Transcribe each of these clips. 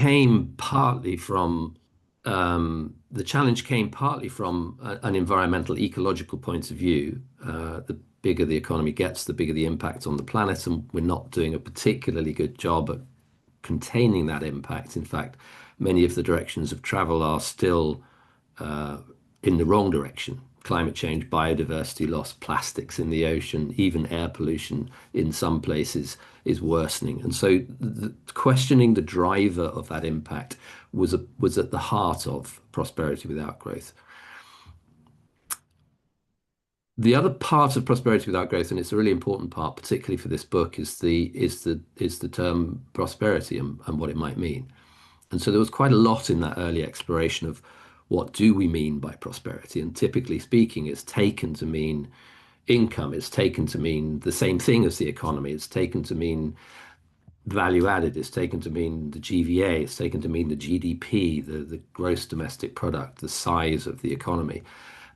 came partly from an environmental ecological point of view. The bigger the economy gets, the bigger the impact on the planet, and we're not doing a particularly good job at containing that impact. In fact, many of the directions of travel are still in the wrong direction. Climate change, biodiversity loss, plastics in the ocean, even air pollution in some places is worsening. And so questioning the driver of that impact was at the heart of prosperity without growth. The other part of prosperity without growth, and it's a really important part, particularly for this book, is the term prosperity and what it might mean. And so there was quite a lot in that early exploration of what do we mean by prosperity? And typically speaking, it's taken to mean income. It's taken to mean the same thing as the economy. It's taken to mean value added. It's taken to mean the GVA. It's taken to mean the GDP, the gross domestic product, the size of the economy.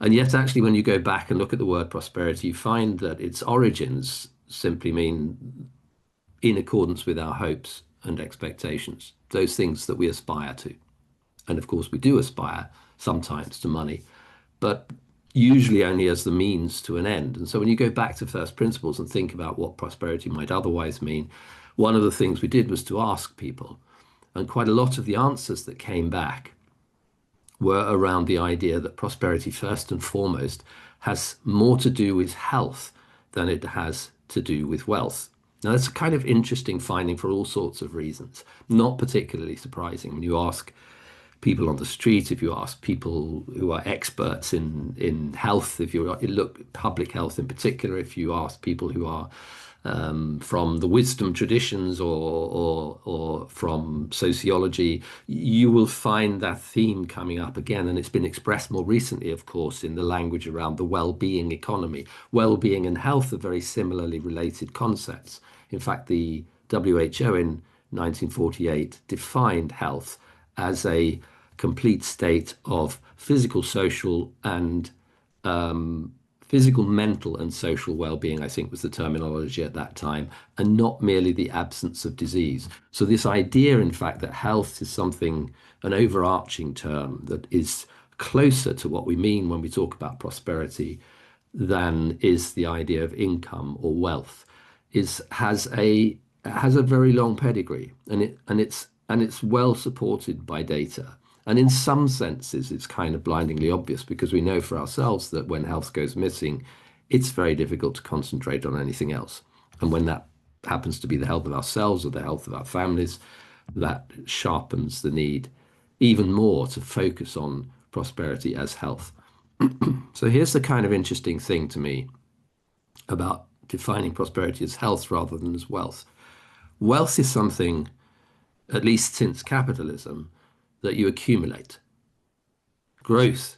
And yet, actually, when you go back and look at the word prosperity, you find that its origins simply mean in accordance with our hopes and expectations, those things that we aspire to. And of course, we do aspire sometimes to money, but usually only as the means to an end. And so when you go back to first principles and think about what prosperity might otherwise mean, one of the things we did was to ask people. And quite a lot of the answers that came back were around the idea that prosperity, first and foremost, has more to do with health than it has to do with wealth. Now, that's a kind of interesting finding for all sorts of reasons, not particularly surprising. When you ask people on the street, if you ask people who are experts in health, if you look at public health in particular, if you ask people who are from the wisdom traditions or from sociology, you will find that theme coming up again. And it's been expressed more recently, of course, in the language around the well-being economy. Well-being and health are very similarly related concepts. In fact, the WHO in 1948 defined health as a complete state of physical, social, and physical, mental, and social well-being, I think was the terminology at that time, and not merely the absence of disease. So this idea, in fact, that health is something, an overarching term that is closer to what we mean when we talk about prosperity than is the idea of income or wealth, has a very long pedigree, and it's well supported by data. And in some senses, it's kind of blindingly obvious because we know for ourselves that when health goes missing, it's very difficult to concentrate on anything else. And when that happens to be the health of ourselves or the health of our families, that sharpens the need even more to focus on prosperity as health. So here's the kind of interesting thing to me about defining prosperity as health rather than as wealth. Wealth is something, at least since capitalism, that you accumulate. Growth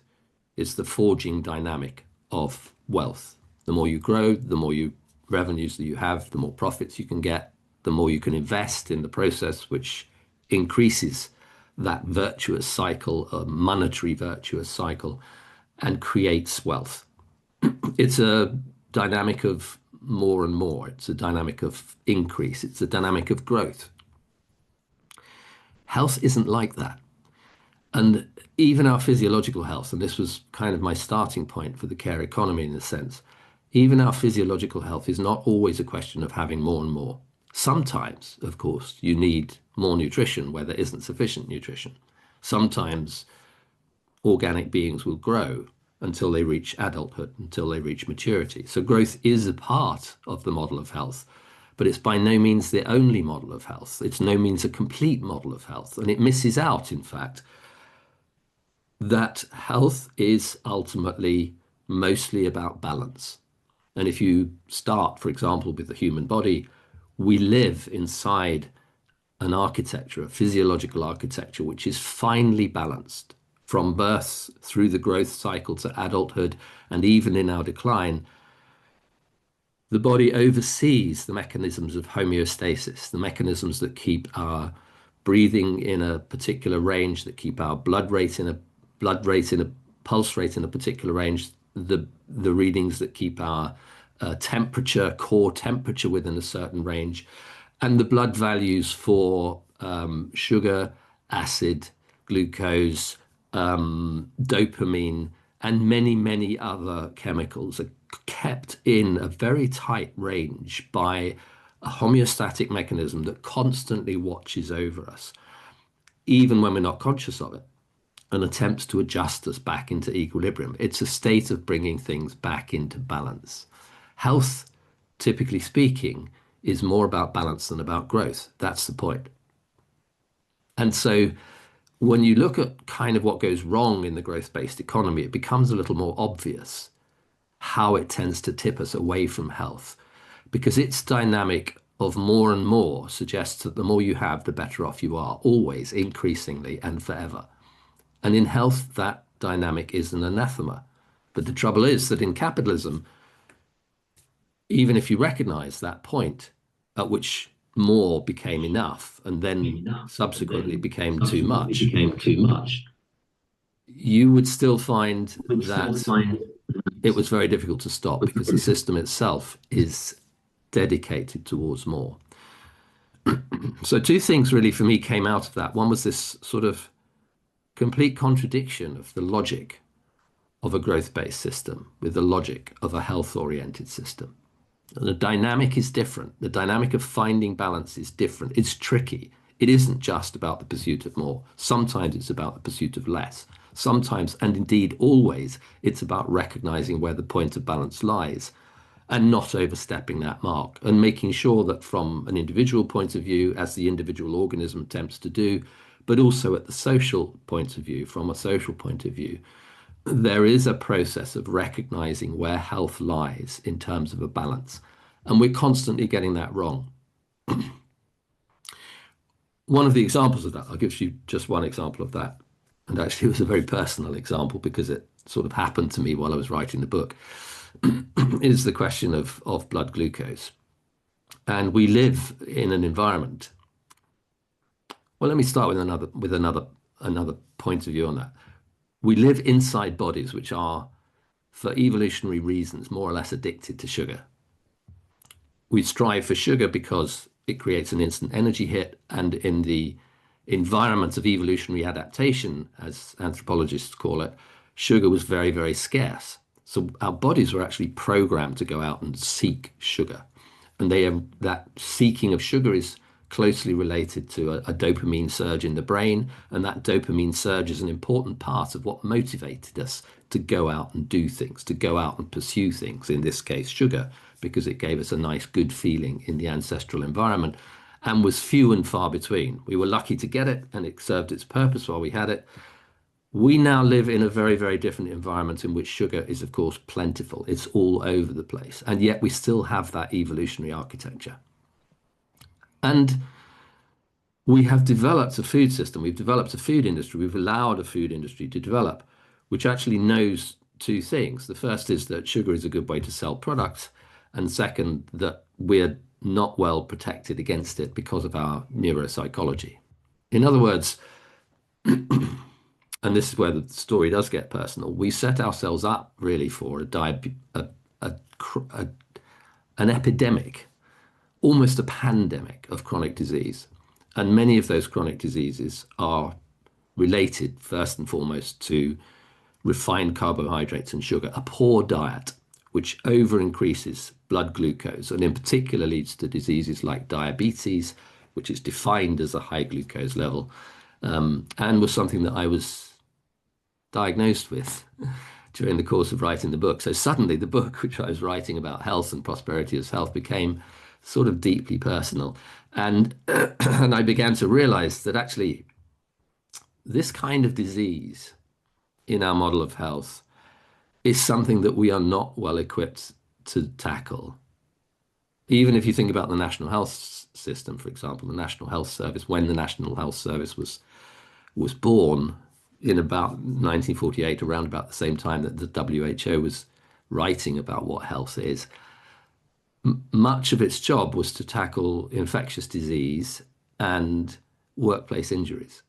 is the forging dynamic of wealth. The more you grow, the more revenues that you have, the more profits you can get, the more you can invest in the process, which increases that virtuous cycle, a monetary virtuous cycle, and creates wealth. It's a dynamic of more and more. It's a dynamic of increase. It's a dynamic of growth. Health isn't like that. And even our physiological health, and this was kind of my starting point for the care economy in a sense, even our physiological health is not always a question of having more and more. Sometimes, of course, you need more nutrition where there isn't sufficient nutrition. Sometimes organic beings will grow until they reach adulthood, until they reach maturity. So growth is a part of the model of health, but it's by no means the only model of health. It's no means a complete model of health. And it misses out, in fact, that health is ultimately mostly about balance. And if you start, for example, with the human body, we live inside an architecture, a physiological architecture, which is finely balanced from birth through the growth cycle to adulthood, and even in our decline. The body oversees the mechanisms of homeostasis, the mechanisms that keep our breathing in a particular range, that keep our blood rate in a pulse rate in a particular range, the readings that keep our temperature, core temperature within a certain range, and the blood values for sugar acid, glucose, dopamine, and many, many other chemicals are kept in a very tight range by a homeostatic mechanism that constantly watches over us, even when we're not conscious of it, and attempts to adjust us back into equilibrium. It's a state of bringing things back into balance. Health, typically speaking, is more about balance than about growth. That's the point. And so when you look at kind of what goes wrong in the growth-based economy, it becomes a little more obvious how it tends to tip us away from health, because its dynamic of more and more suggests that the more you have, the better off you are, always, increasingly, and forever. And in health, that dynamic is an anathema. But the trouble is that in capitalism, even if you recognize that point at which more became enough and then subsequently became too much, you would still find that it was very difficult to stop because the system itself is dedicated towards more. So two things really for me came out of that. One was this sort of complete contradiction of the logic of a growth-based system with the logic of a health-oriented system. And the dynamic is different. The dynamic of finding balance is different. It's tricky. It isn't just about the pursuit of more. Sometimes it's about the pursuit of less. Sometimes, and indeed always, it's about recognizing where the point of balance lies and not overstepping that mark, and making sure that from an individual point of view, as the individual organism attempts to do, but also at the social point of view, from a social point of view, there is a process of recognizing where health lies in terms of a balance. And we're constantly getting that wrong. One of the examples of that, I'll give you just one example of that. And actually, it was a very personal example because it sort of happened to me while I was writing the book, is the question of blood glucose. And we live in an environment. Well, let me start with another point of view on that. We live inside bodies which are, for evolutionary reasons, more or less addicted to sugar. We strive for sugar because it creates an instant energy hit, and in the environment of evolutionary adaptation, as anthropologists call it, sugar was very, very scarce. So our bodies were actually programmed to go out and seek sugar. And that seeking of sugar is closely related to a dopamine surge in the brain. And that dopamine surge is an important part of what motivated us to go out and do things, to go out and pursue things, in this case, sugar, because it gave us a nice, good feeling in the ancestral environment and was few and far between. We were lucky to get it, and it served its purpose while we had it. We now live in a very, very different environment in which sugar is, of course, plentiful. It's all over the place. And yet we still have that evolutionary architecture. And we have developed a food system. We've developed a food industry. We've allowed a food industry to develop, which actually knows two things. The first is that sugar is a good way to sell products. And second, that we're not well protected against it because of our neuropsychology. In other words, and this is where the story does get personal, we set ourselves up really for an epidemic, almost a pandemic of chronic disease. And many of those chronic diseases are related, first and foremost, to refined carbohydrates and sugar, a poor diet, which over increases blood glucose, and in particular leads to diseases like diabetes, which is defined as a high glucose level, and was something that I was diagnosed with during the course of writing the book. So suddenly the book, which I was writing about health and prosperity as health, became sort of deeply personal. And, and I began to realize that actually this kind of disease in our model of health is something that we are not well equipped to tackle. Even if you think about the National Health System, for example, the National Health Service, when the National Health Service was born in about 1948, around about the same time that the WHO was writing about what health is, much of its job was to tackle infectious disease and workplace injuries.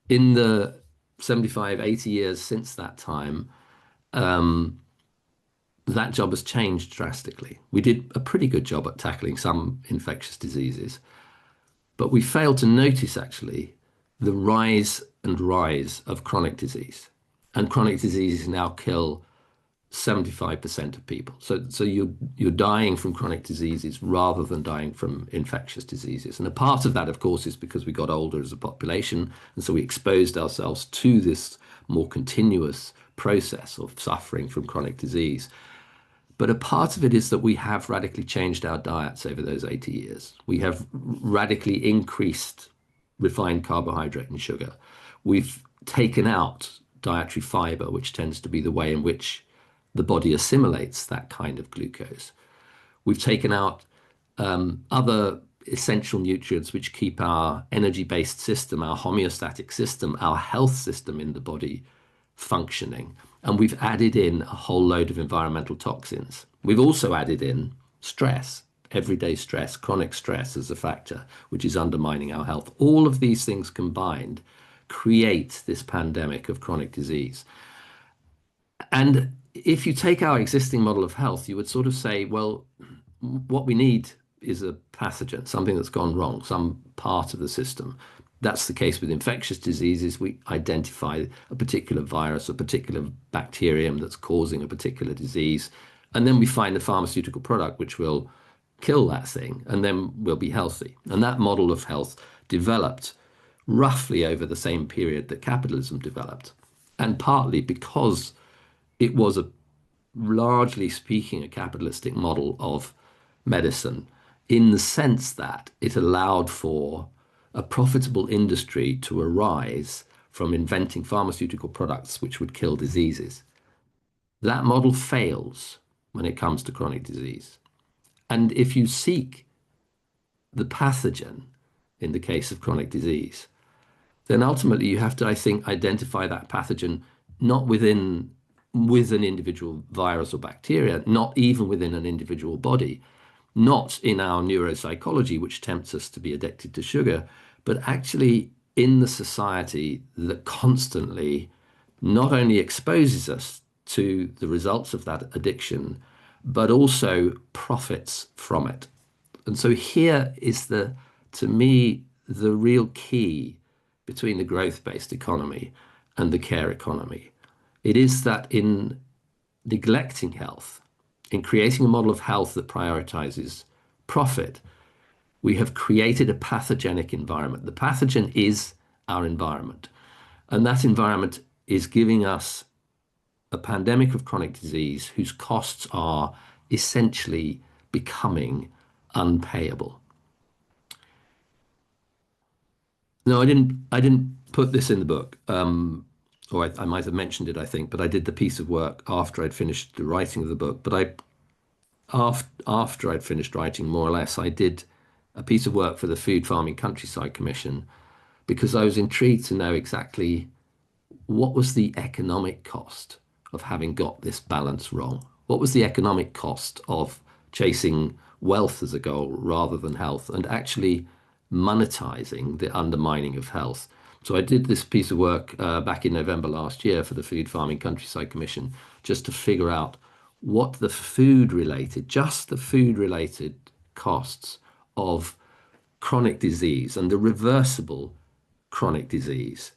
In the 75, 80 years since that time, that job has changed drastically. We did a pretty good job at tackling some infectious diseases, but we failed to notice actually the rise of chronic disease. And chronic diseases now kill 75% of people. So you're dying from chronic diseases rather than dying from infectious diseases. And a part of that, of course, is because we got older as a population, and so we exposed ourselves to this more continuous process of suffering from chronic disease. But a part of it is that we have radically changed our diets over those 80 years. We have radically increased refined carbohydrate and sugar. We've taken out dietary fiber, which tends to be the way in which the body assimilates that kind of glucose. We've taken out other essential nutrients which keep our energy-based system, our homeostatic system, our health system in the body functioning. And we've added in a whole load of environmental toxins. We've also added in stress, everyday stress, chronic stress as a factor, which is undermining our health. All of these things combined create this pandemic of chronic disease. And if you take our existing model of health, you would sort of say, well, what we need is a pathogen, something that's gone wrong, some part of the system. That's the case with infectious diseases. We identify a particular virus, a particular bacterium that's causing a particular disease, and then we find a pharmaceutical product which will kill that thing, and then we'll be healthy. And that model of health developed roughly over the same period that capitalism developed, and partly because it was largely speaking, a capitalistic model of medicine in the sense that it allowed for a profitable industry to arise from inventing pharmaceutical products which would kill diseases. That model fails when it comes to chronic disease. And if you seek the pathogen in the case of chronic disease, then ultimately you have to, I think, identify that pathogen not with an individual virus or bacteria, not even within an individual body, not in our neuropsychology, which tempts us to be addicted to sugar, but actually in the society that constantly not only exposes us to the results of that addiction, but also profits from it. And so here is to me, the real key between the growth-based economy and the care economy. It is that in neglecting health, in creating a model of health that prioritizes profit, we have created a pathogenic environment. The pathogen is our environment, and that environment is giving us a pandemic of chronic disease whose costs are essentially becoming unpayable. No, I didn't put this in the book, or I might have mentioned it, I think, but I did the piece of work after I'd finished the writing of the book. But after I'd finished writing, more or less, I did a piece of work for the Food Farming Countryside Commission because I was intrigued to know exactly what was the economic cost of having got this balance wrong. What was the economic cost of chasing wealth as a goal rather than health, and actually monetizing the undermining of health? So I did this piece of work back in November last year for the Food Farming Countryside Commission, just to figure out what just the food-related costs of chronic disease and the reversible chronic disease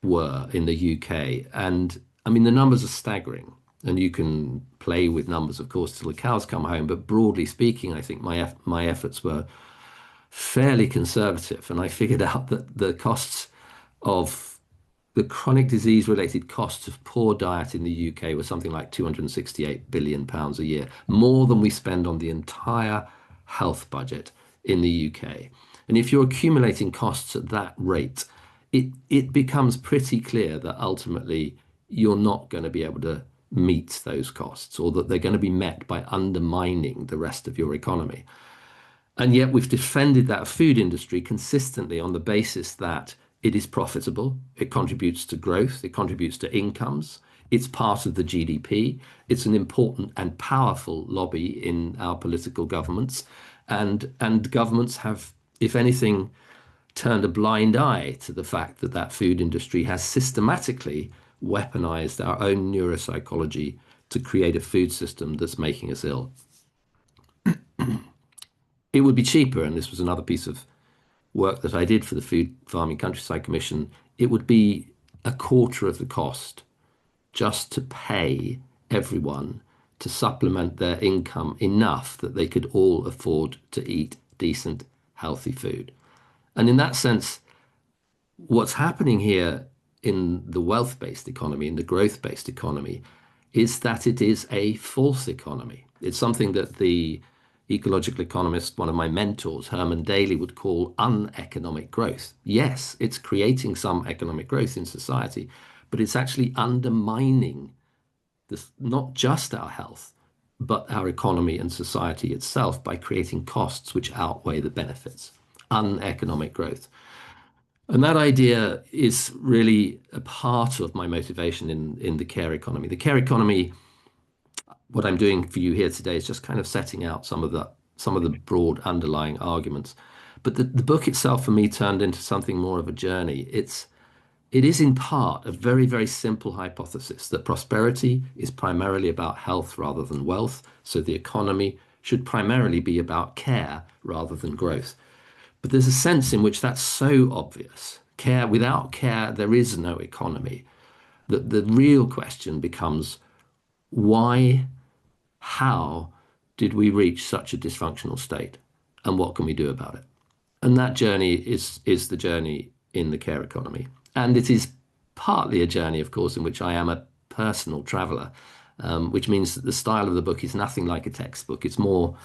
were in the UK. And I mean, the numbers are staggering. And you can play with numbers, of course, till the cows come home. But broadly speaking, I think my efforts were fairly conservative. And I figured out that the costs of the chronic disease related costs of poor diet in the UK were something like £268 billion a year, more than we spend on the entire health budget in the UK. And if you're accumulating costs at that rate, it becomes pretty clear that ultimately you're not going to be able to meet those costs, or that they're going to be met by undermining the rest of your economy. And yet we've defended that food industry consistently on the basis that it is profitable, it contributes to growth, it contributes to incomes, it's part of the GDP, it's an important and powerful lobby in our political governments, and governments have, if anything, turned a blind eye to the fact that that food industry has systematically weaponized our own neuropsychology to create a food system that's making us ill. It would be cheaper, and this was another piece of work that I did for the Food Farming Countryside Commission, it would be a quarter of the cost just to pay everyone to supplement their income enough that they could all afford to eat decent, healthy food. And in that sense, what's happening here in the wealth-based economy, in the growth-based economy, is that it is a false economy. It's something that the ecological economist, one of my mentors, Herman Daly, would call uneconomic growth. Yes, it's creating some economic growth in society, but it's actually undermining this, not just our health, but our economy and society itself by creating costs which outweigh the benefits. Uneconomic growth. And that idea is really a part of my motivation in the care economy. The care economy, what I'm doing for you here today is just kind of setting out some of the broad underlying arguments. But the book itself for me turned into something more of a journey. It is in part a very, very simple hypothesis that prosperity is primarily about health rather than wealth. So the economy should primarily be about care rather than growth. But there's a sense in which that's so obvious. Care, without care, there is no economy. That the real question becomes why, how did we reach such a dysfunctional state? And what can we do about it? And that journey is the journey in the care economy. And it is partly a journey, of course, in which I am a personal traveler, which means that the style of the book is nothing like a textbook. It's more,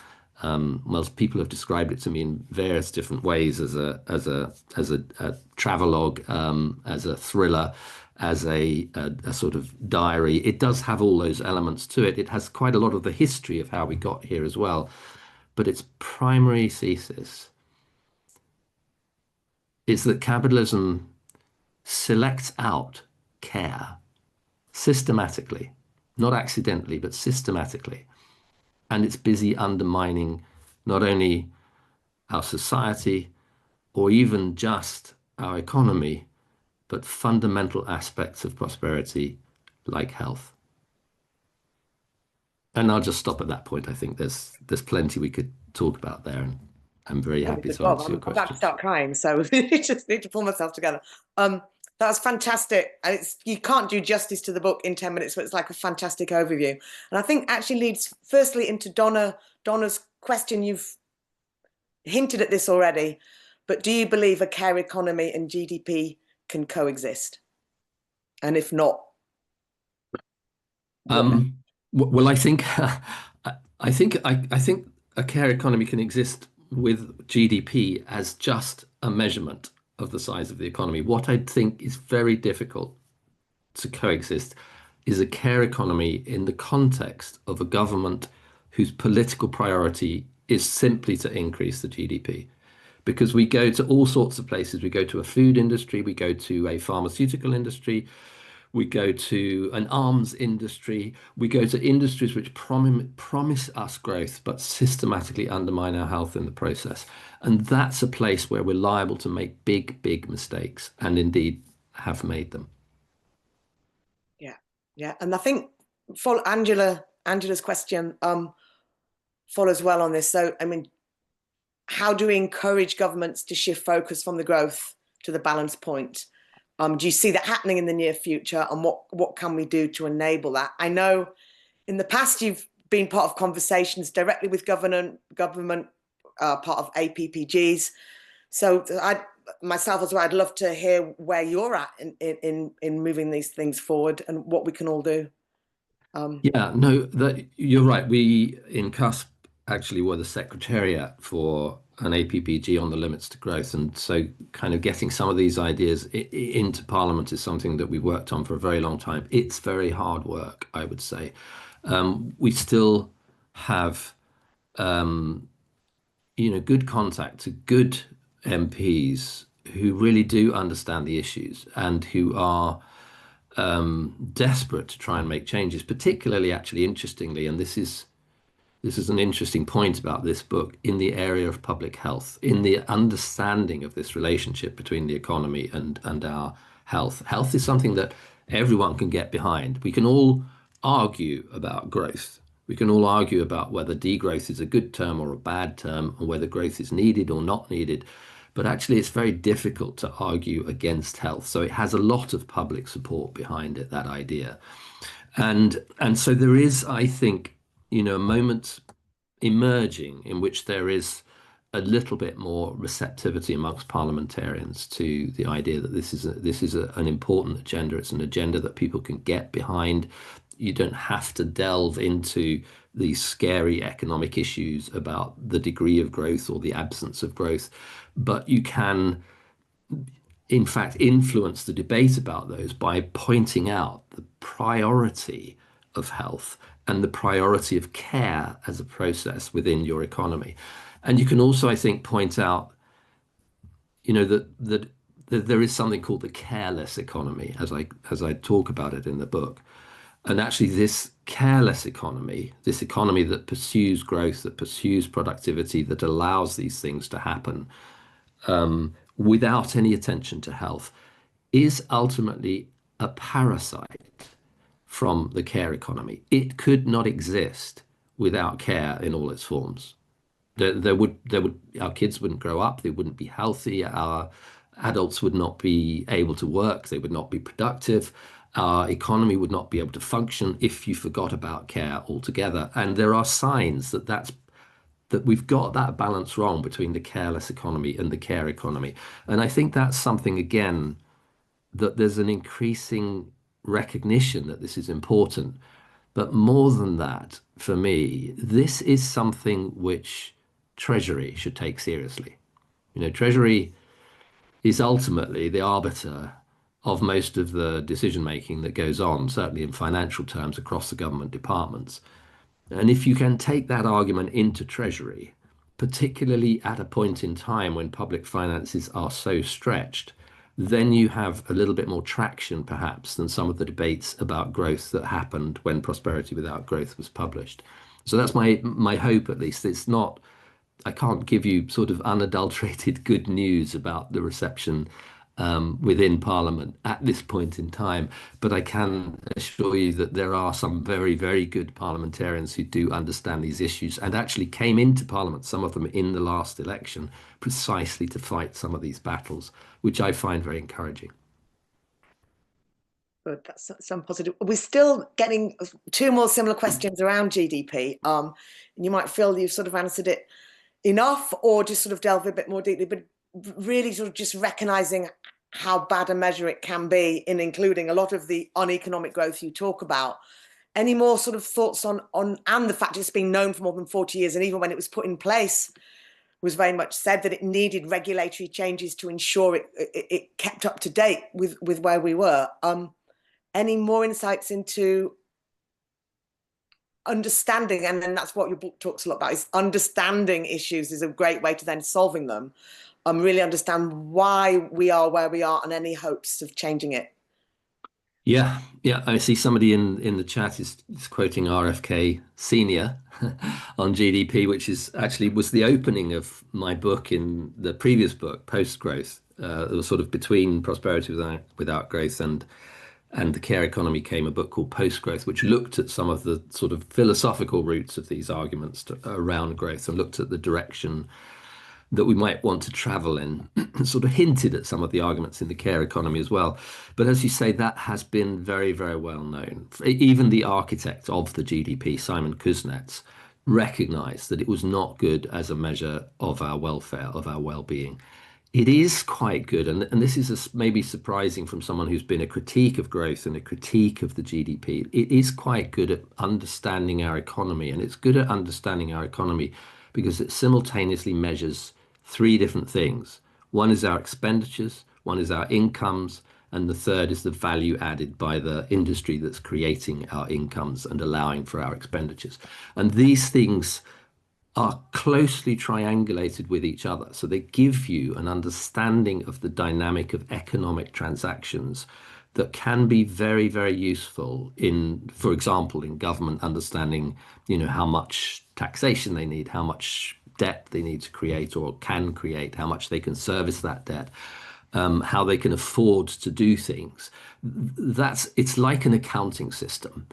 well, people have described it to me in various different ways as a travelogue, as a thriller, as a sort of diary. It does have all those elements to it. It has quite a lot of the history of how we got here as well. But its primary thesis is that capitalism selects out care systematically, not accidentally, but systematically. And it's busy undermining not only our society or even just our economy, but fundamental aspects of prosperity like health. And I'll just stop at that point. I think there's plenty we could talk about there, and I'm very happy to answer your I'm about to questions. start crying, so I just need to pull myself together. That was fantastic. And you can't do justice to the book in 10 minutes, but it's like a fantastic overview. And I think actually leads firstly into Donna's question. You've hinted at this already, but do you believe a care economy and GDP can coexist? And if not, Um, well, I think a care economy can exist with GDP as just a measurement of the size of the economy. What I think is very difficult to coexist is a care economy in the context of a government whose political priority is simply to increase the GDP. Because we go to all sorts of places. We go to a food industry, we go to a pharmaceutical industry, we go to an arms industry, we go to industries which promise us growth but systematically undermine our health in the process. And that's a place where we're liable to make big, big mistakes, and indeed have made them. yeah, yeah. And I think for Angela's question follows well on this. So, I mean, how do we encourage governments to shift focus from the growth to the balance point? Do you see that happening in the near future? And what can we do to enable that? I know in the past you've been part of conversations directly with government, part of APPGs. So myself as well, I'd love to hear where you're at in moving these things forward and what we can all do. Yeah, no, you're right. We in CUSP actually were the secretariat for an APPG on the limits to growth, and so kind of getting some of these ideas into Parliament is something that we worked on for a very long time. It's very hard work, I would say. We still have, good contact to good MPs who really do understand the issues and who are desperate to try and make changes, particularly actually interestingly, and this is an interesting point about this book in the area of public health, in the understanding of this relationship between the economy and our health. Health is something that everyone can get behind. We can all argue about growth. We can all argue about whether degrowth is a good term or a bad term, or whether growth is needed or not needed. but actually it's very difficult to argue against health. So it has a lot of public support behind it, that idea. And so there is, I think, a moment emerging in which there is a little bit more receptivity amongst parliamentarians to the idea that an important agenda. It's an agenda that people can get behind. You don't have to delve into these scary economic issues about the degree of growth or the absence of growth, but you can, in fact, influence the debate about those by pointing out the priority of health and the priority of care as a process within your economy. And you can also, I think, point out, that there is something called the careless economy, as I talk about it in the book. And actually, this careless economy, this economy that pursues growth, that pursues productivity, that allows these things to happen, without any attention to health, is ultimately a parasite from the care economy. It could not exist without care in all its forms. Our kids wouldn't grow up, they wouldn't be healthy, our adults would not be able to work, they would not be productive, our economy would not be able to function if you forgot about care altogether. And there are signs that we've got that balance wrong between the careless economy and the care economy. And I think that's something, again, that there's an increasing recognition that this is important. But more than that, for me, this is something which Treasury should take seriously. Treasury is ultimately the arbiter of most of the decision making that goes on, certainly in financial terms across the government departments. And if you can take that argument into Treasury, particularly at a point in time when public finances are so stretched, then you have a little bit more traction, perhaps, than some of the debates about growth that happened when Prosperity Without Growth was published. So that's my hope, at least. I can't give you sort of unadulterated good news about the reception within Parliament at this point in time, but I can assure you that there are some very, very good parliamentarians who do understand these issues and actually came into Parliament, some of them in the last election, precisely to fight some of these battles, which I find very encouraging. Good, that's some positive. We're still getting two more similar questions around GDP. And you might feel you've sort of answered it enough or just sort of delve a bit more deeply, but really sort of just recognizing how bad a measure it can be in including a lot of the uneconomic growth you talk about. Any more sort of thoughts on and the fact it's been known for more than 40 years, and even when it was put in place, was very much said that it needed regulatory changes to ensure it kept up to date with where we were. Any more insights into understanding, and then that's what your book talks a lot about, is understanding issues is a great way to then solving them. Really understand why we are where we are and any hopes of changing it. Yeah, yeah. I see somebody in the chat is quoting RFK Senior on GDP, which is actually was the opening of my book in the previous book, Post Growth. It was sort of between Prosperity Without Growth and the care economy came a book called Post Growth, which looked at some of the sort of philosophical roots of these arguments around growth and looked at the direction that we might want to travel in, sort of hinted at some of the arguments in the care economy as well. But as you say, that has been very, very well known. Even the architect of the GDP, Simon Kuznets, recognized that it was not good as a measure of our welfare, of our well-being. It is quite good, and this is maybe surprising from someone who's been a critique of growth and a critique of the GDP. It is quite good at understanding our economy, and it's good at understanding our economy because it simultaneously measures three different things. One is our expenditures, one is our incomes, and the third is the value added by the industry that's creating our incomes and allowing for our expenditures. And these things are closely triangulated with each other. So they give you an understanding of the dynamic of economic transactions that can be very, very useful in, for example, in government understanding, how much taxation they need, how much debt they need to create or can create, how much they can service that debt, how they can afford to do things. It's like an accounting system.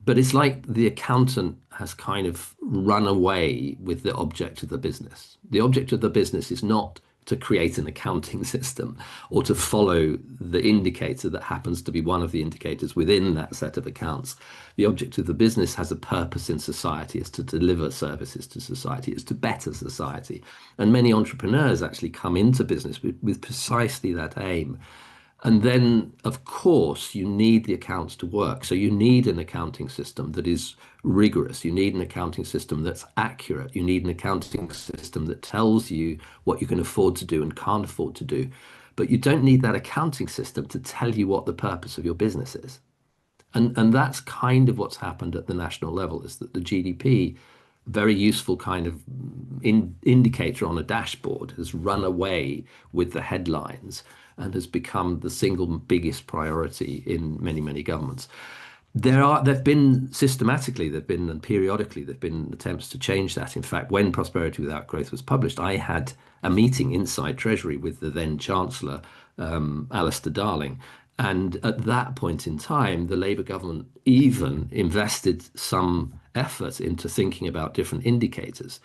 But it's like the accountant has kind of run away with the object of the business. The object of the business is not to create an accounting system or to follow the indicator that happens to be one of the indicators within that set of accounts. The object of the business has a purpose in society, is to deliver services to society, is to better society. And many entrepreneurs actually come into business with precisely that aim. And then, of course, you need the accounts to work. So you need an accounting system that is rigorous. You need an accounting system that's accurate. You need an accounting system that tells you what you can afford to do and can't afford to do. But you don't need that accounting system to tell you what the purpose of your business is. And that's kind of what's happened at the national level, is that the GDP, very useful kind of indicator on a dashboard, has run away with the headlines and has become the single biggest priority in many, many governments. There've been systematically, there've been and periodically, there've been attempts to change that. In fact, when Prosperity Without Growth was published, I had a meeting inside Treasury with the then Chancellor, Alistair Darling. And at that point in time, the Labour government even invested some effort into thinking about different indicators,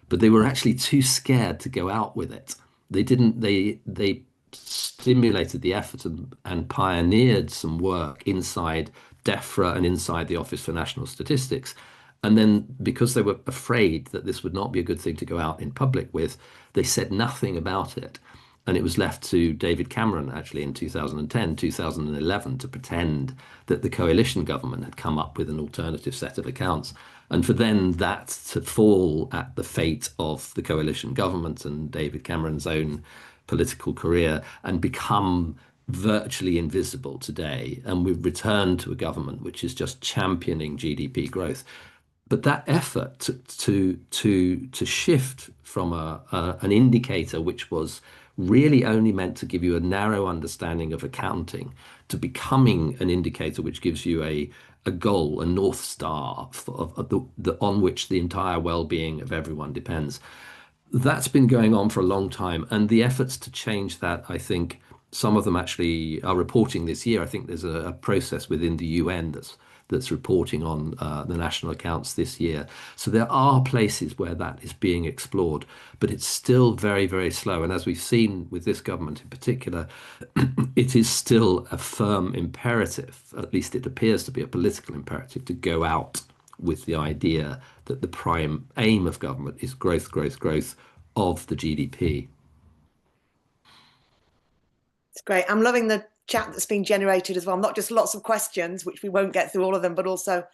but they were actually too scared to go out with it. They didn't, they stimulated the effort and pioneered some work inside DEFRA and inside the Office for National Statistics. And then, because they were afraid that this would not be a good thing to go out in public with, they said nothing about it. And it was left to David Cameron, actually, in 2010, 2011, to pretend that the coalition government had come up with an alternative set of accounts. And for then that to fall at the fate of the coalition government and David Cameron's own political career and become virtually invisible today. And we've returned to a government which is just championing GDP growth. But that effort to shift from an indicator which was really only meant to give you a narrow understanding of accounting to becoming an indicator which gives you a goal, a North Star on which the entire well-being of everyone depends. That's been going on for a long time. And the efforts to change that, I think some of them actually are reporting this year. I think there's a process within the UN that's reporting on the national accounts this year. So there are places where that is being explored, but it's still very, very slow. And as we've seen with this government in particular, it is still a firm imperative, at least it appears to be a political imperative, to go out with the idea that the prime aim of government is growth, growth, growth of the GDP. It's great. I'm loving the chat that's been generated as well. Not just lots of questions, which we won't get through all of them, but also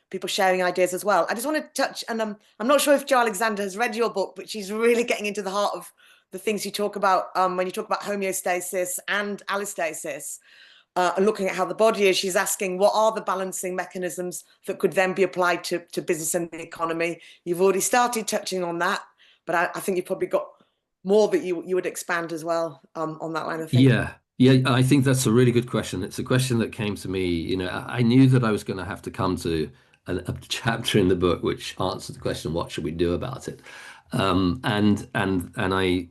people sharing ideas as well. I just want to touch, and I'm not sure if Jo Alexander has read your book, but she's really getting into the heart of the things you talk about when you talk about homeostasis and allostasis, and looking at how the body is. She's asking, what are the balancing mechanisms that could then be applied to business and the economy? You've already started touching on that, but I think you've probably got more that you would expand as well on that line of thinking. Yeah, I think that's a really good question. It's a question that came to me. I knew that I was going to have to come to a chapter in the book which answered the question, what should we do about it? And I,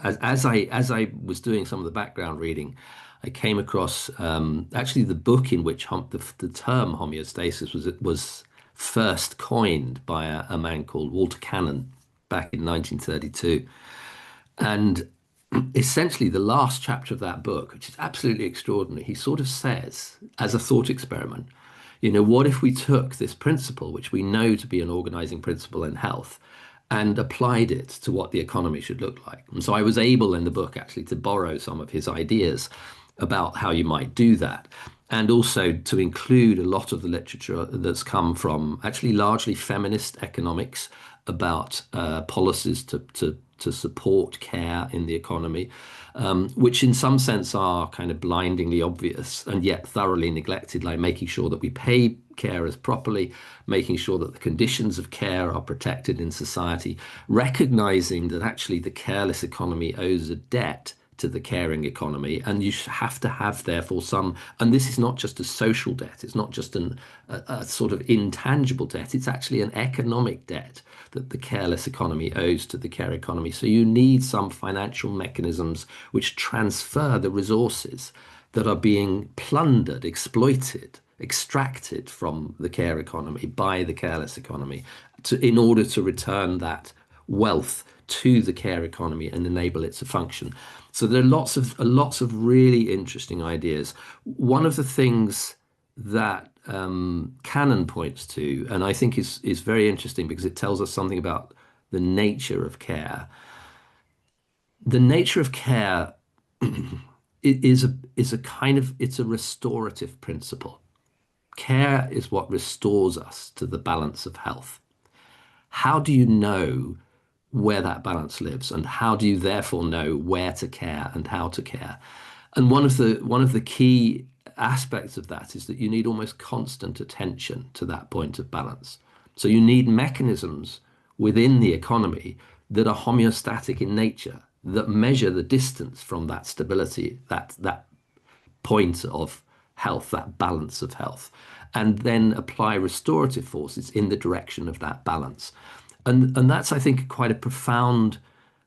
as I was doing some of the background reading, I came across actually the book in which the term homeostasis was first coined by a man called Walter Cannon back in 1932. And essentially, the last chapter of that book, which is absolutely extraordinary, he sort of says, as a thought experiment, what if we took this principle, which we know to be an organizing principle in health, and applied it to what the economy should look like? And so I was able in the book actually to borrow some of his ideas about how you might do that, and also to include a lot of the literature that's come from actually largely feminist economics about policies to support care in the economy, which in some sense are kind of blindingly obvious and yet thoroughly neglected, like making sure that we pay carers properly, making sure that the conditions of care are protected in society, recognizing that actually the careless economy owes a debt to the caring economy, and you have to have therefore some, and this is not just a social debt, it's not just a sort of intangible debt, it's actually an economic debt that the careless economy owes to the care economy. So you need some financial mechanisms which transfer the resources that are being plundered, exploited, extracted from the care economy by the careless economy in order to return that wealth to the care economy and enable it to function. So there are lots of really interesting ideas. One of the things that Cannon points to, and I think is very interesting because it tells us something about the nature of care. The nature of care is a kind of it's a restorative principle. Care is what restores us to the balance of health. How do you know where that balance lives, and how do you therefore know where to care and how to care? And one of the key aspects of that is that you need almost constant attention to that point of balance. So you need mechanisms within the economy that are homeostatic in nature, that measure the distance from that stability, that point of health, that balance of health, and then apply restorative forces in the direction of that balance. And that's, I think, quite a profound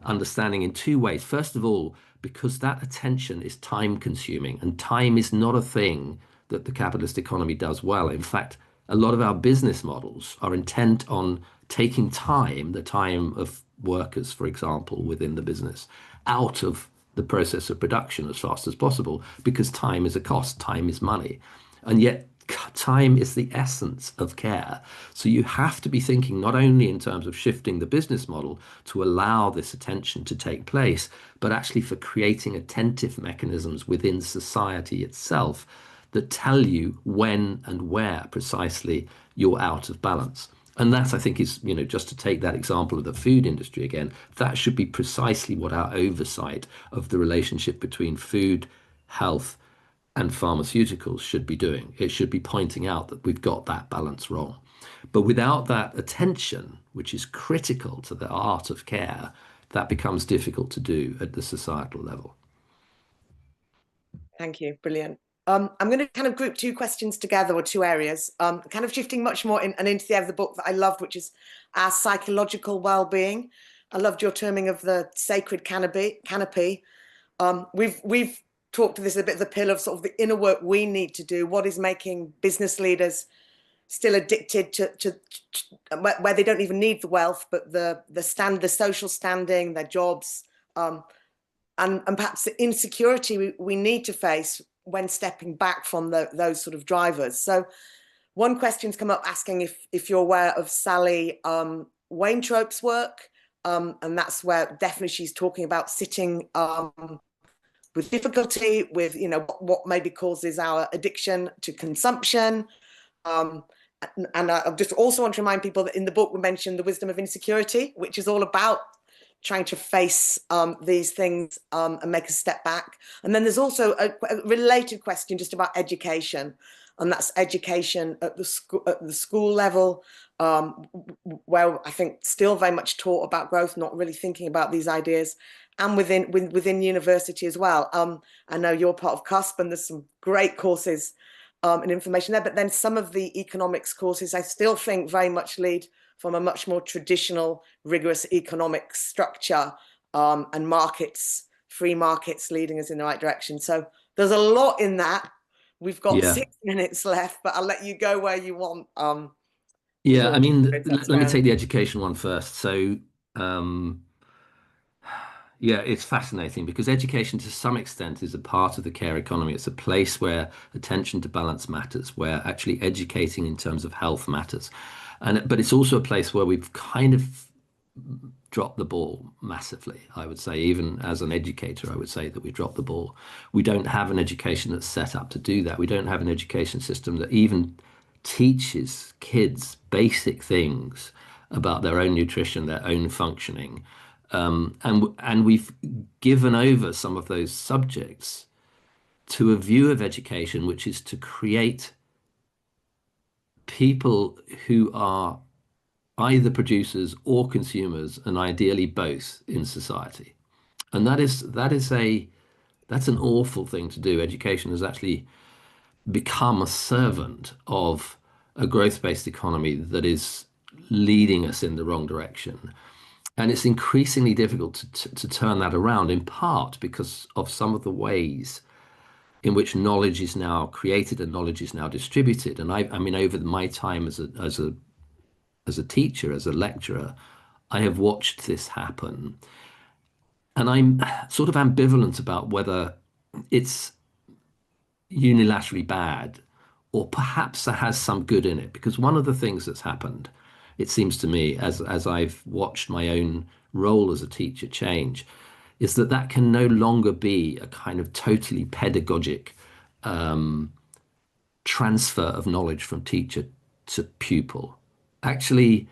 understanding in two ways. First of all, because that attention is time consuming, and time is not a thing that the capitalist economy does well. In fact, a lot of our business models are intent on taking time, the time of workers, for example, within the business, out of the process of production as fast as possible, because time is a cost, time is money. And yet, time is the essence of care. So you have to be thinking not only in terms of shifting the business model to allow this attention to take place, but actually for creating attentive mechanisms within society itself that tell you when and where precisely you're out of balance. And that, I think, is, just to take that example of the food industry again, that should be precisely what our oversight of the relationship between food, health, and pharmaceuticals should be doing. It should be pointing out that we've got that balance wrong. But without that attention, which is critical to the art of care, that becomes difficult to do at the societal level. Thank you. Brilliant. I'm going to kind of group two questions together, or two areas, kind of shifting much more and into the area of the book that I loved, which is our psychological well-being. I loved your terming of the sacred canopy. We've talked to this a bit, the pillar of sort of the inner work we need to do. What is making business leaders still addicted to where they don't even need the wealth, but the social standing, their jobs, and perhaps the insecurity we need to face when stepping back from those sort of drivers. So one question's come up asking if you're aware of Sally Waintrope's work, and that's where definitely she's talking about sitting with difficulty with what maybe causes our addiction to consumption. And I just also want to remind people that in the book we mentioned the wisdom of insecurity, which is all about trying to face these things and make a step back. And then there's also a related question just about education, and that's education at the school level, where I think still very much taught about growth, not really thinking about these ideas, and within university as well. I know you're part of CUSP, and there's some great courses and information there, but then some of the economics courses I still think very much lead from a much more traditional, rigorous economic structure, and free markets leading us in the right direction. So there's a lot in that. We've got Yeah. 6 minutes left, but I'll let you go where you want. Yeah, I mean, let me take the education one first. So, yeah, it's fascinating because education to some extent is a part of the care economy. It's a place where attention to balance matters, where actually educating in terms of health matters. But it's also a place where we've kind of dropped the ball massively, I would say. Even as an educator, I would say that we dropped the ball. We don't have an education that's set up to do that. We don't have an education system that even teaches kids basic things about their own nutrition, their own functioning. And we've given over some of those subjects to a view of education, which is to create people who are either producers or consumers, and ideally both in society. And that's an awful thing to do. Education has actually become a servant of a growth-based economy that is leading us in the wrong direction. And it's increasingly difficult to turn that around, in part because of some of the ways in which knowledge is now created and knowledge is now distributed. And I mean, over my time as a teacher, as a lecturer, I have watched this happen, and I'm sort of ambivalent about whether it's unilaterally bad or perhaps that has some good in it. Because one of the things that's happened, it seems to me, as I've watched my own role as a teacher change, is that that can no longer be a kind of totally pedagogic transfer of knowledge from teacher to pupil. Actually,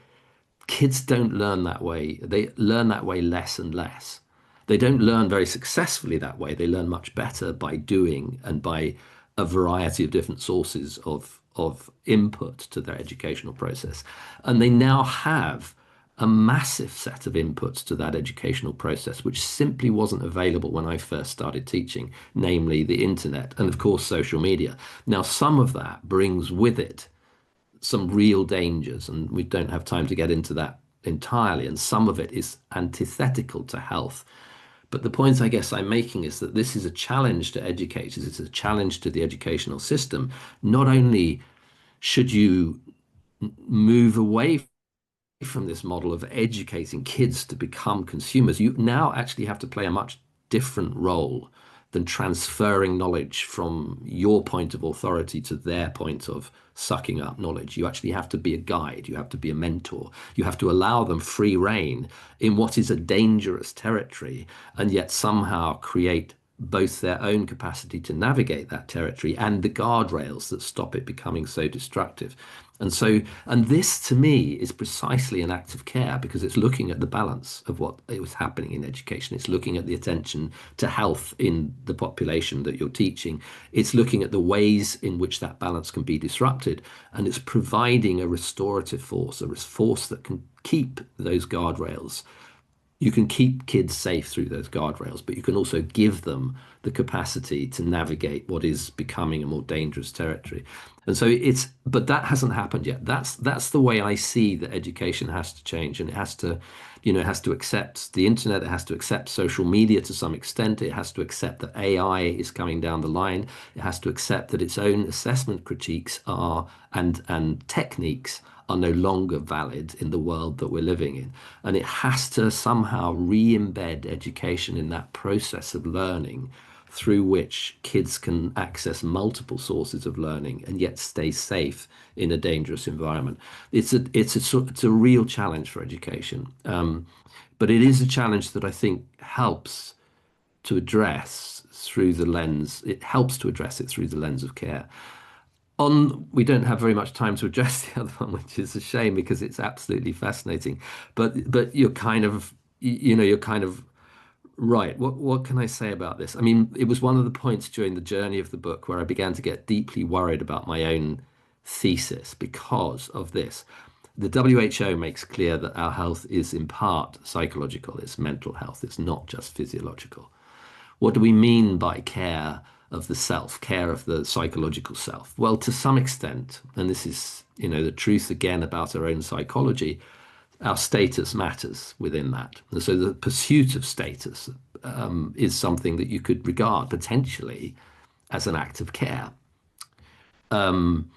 kids don't learn that way. They learn that way less and less. They don't learn very successfully that way. They learn much better by doing and by a variety of different sources of input to their educational process. And they now have a massive set of inputs to that educational process, which simply wasn't available when I first started teaching, namely the internet and, of course, social media. Now, some of that brings with it some real dangers, and we don't have time to get into that entirely. And some of it is antithetical to health. But the point I guess I'm making is that this is a challenge to educators, it's a challenge to the educational system. Not only should you move away from this model of educating kids to become consumers, you now actually have to play a much different role than transferring knowledge from your point of authority to their point of sucking up knowledge. You actually have to be a guide, you have to be a mentor, you have to allow them free rein in what is a dangerous territory, and yet somehow create both their own capacity to navigate that territory and the guardrails that stop it becoming so destructive. And this to me is precisely an act of care because it's looking at the balance of what was happening in education. It's looking at the attention to health in the population that you're teaching. It's looking at the ways in which that balance can be disrupted. And it's providing a restorative force, a force that can keep those guardrails. You can keep kids safe through those guardrails, but you can also give them the capacity to navigate what is becoming a more dangerous territory. And so but that hasn't happened yet. That's the way I see that education has to change, and it has to, it has to accept the internet. It has to accept social media to some extent. It has to accept that AI is coming down the line. It has to accept that its own assessment critiques are and techniques are no longer valid in the world that we're living in. And it has to somehow re-embed education in that process of learning through which kids can access multiple sources of learning and yet stay safe in a dangerous environment. It's a real challenge for education. But it is a challenge that I think helps to address through the lens, it helps to address it through the lens of care. We don't have very much time to address the other one, which is a shame because it's absolutely fascinating. But you're kind of, you're kind of right. What can I say about this? I mean, it was one of the points during the journey of the book where I began to get deeply worried about my own thesis because of this. The WHO makes clear that our health is in part psychological, it's mental health, it's not just physiological. What do we mean by care of the self, care of the psychological self? Well, to some extent, and this is, the truth again about our own psychology, our status matters within that. And so the pursuit of status is something that you could regard potentially as an act of care. And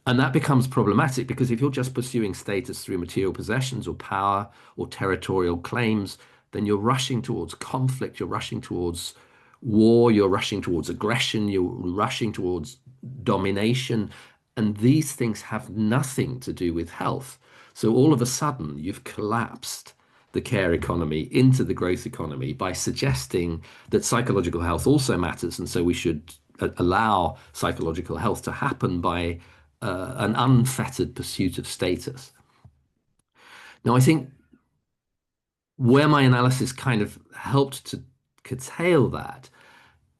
that becomes problematic because if you're just pursuing status through material possessions or power or territorial claims, then you're rushing towards conflict, you're rushing towards war, you're rushing towards aggression, you're rushing towards domination. And these things have nothing to do with health. So all of a sudden, you've collapsed the care economy into the growth economy by suggesting that psychological health also matters. And so we should allow psychological health to happen by an unfettered pursuit of status. Now, I think where my analysis kind of helped to curtail that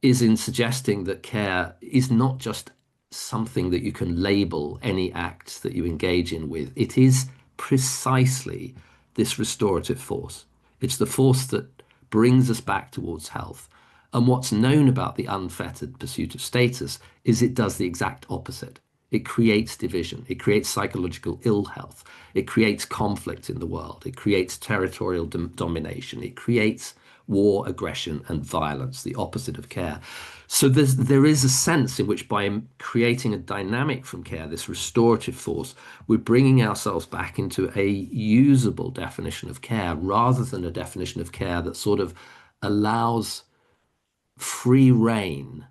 is in suggesting that care is not just something that you can label any act that you engage in with. It is precisely this restorative force. It's the force that brings us back towards health. And what's known about the unfettered pursuit of status is it does the exact opposite. It creates division. It creates psychological ill health. It creates conflict in the world. It creates territorial domination. It creates war, aggression, and violence, the opposite of care. So there is a sense in which by creating a dynamic from care, this restorative force, we're bringing ourselves back into a usable definition of care rather than a definition of care that sort of allows free rein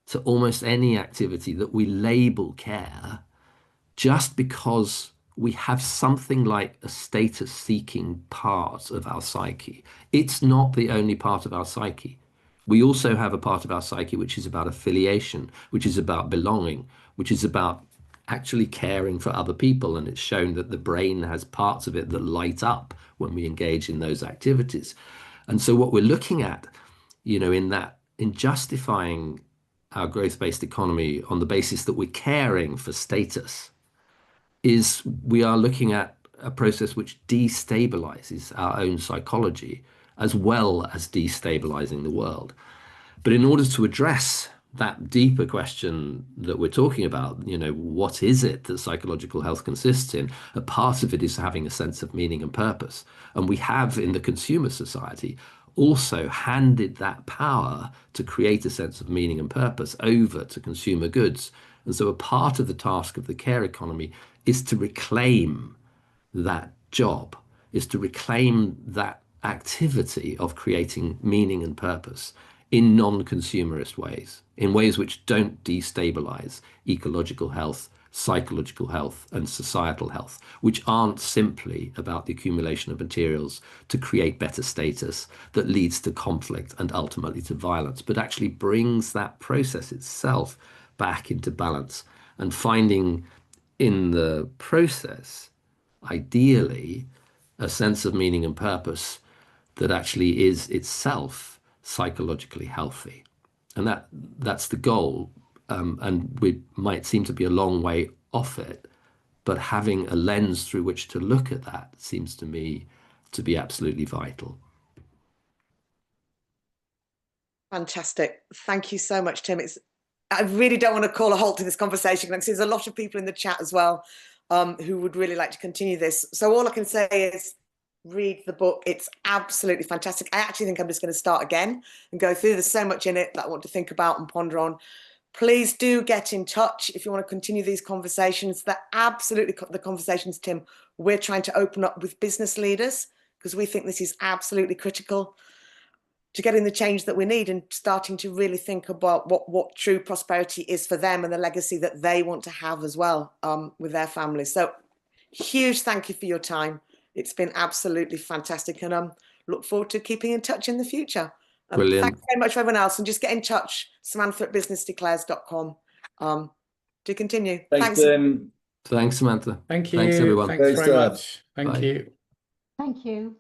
to almost any activity that we label care just because we have something like a status-seeking part of our psyche. It's not the only part of our psyche. We also have a part of our psyche which is about affiliation, which is about belonging, which is about actually caring for other people. And it's shown that the brain has parts of it that light up when we engage in those activities. And so what we're looking at, in justifying our growth-based economy on the basis that we're caring for status, is we are looking at a process which destabilizes our own psychology as well as destabilizing the world. But in order to address that deeper question that we're talking about, what is it that psychological health consists in? A part of it is having a sense of meaning and purpose. And we have in the consumer society also handed that power to create a sense of meaning and purpose over to consumer goods. And so a part of the task of the care economy is to reclaim that job, is to reclaim that activity of creating meaning and purpose in non-consumerist ways, in ways which don't destabilize ecological health, psychological health, and societal health, which aren't simply about the accumulation of materials to create better status that leads to conflict and ultimately to violence, but actually brings that process itself back into balance and finding in the process, ideally, a sense of meaning and purpose that actually is itself psychologically healthy. And that's the goal. And we might seem to be a long way off it, but having a lens through which to look at that seems to me to be absolutely vital. Fantastic. Thank you so much, Tim. I really don't want to call a halt to this conversation because there's a lot of people in the chat as well who would really like to continue this. So all I can say is read the book. It's absolutely fantastic. I actually think I'm just going to start again and go through. There's so much in it that I want to think about and ponder on. Please do get in touch if you want to continue these conversations. They're absolutely the conversations, Tim, we're trying to open up with business leaders because we think this is absolutely critical to getting the change that we need and starting to really think about what true prosperity is for them and the legacy that they want to have as well with their families. So huge thank you for your time. It's been absolutely fantastic, and look forward to keeping in touch in the future. Brilliant. Thanks very much for everyone else, and just get in touch, Samantha@businessdeclares.com to continue. Thanks. Thanks, Samantha. Thanks, everyone. Thanks very much. Thank Bye. you. Thank you.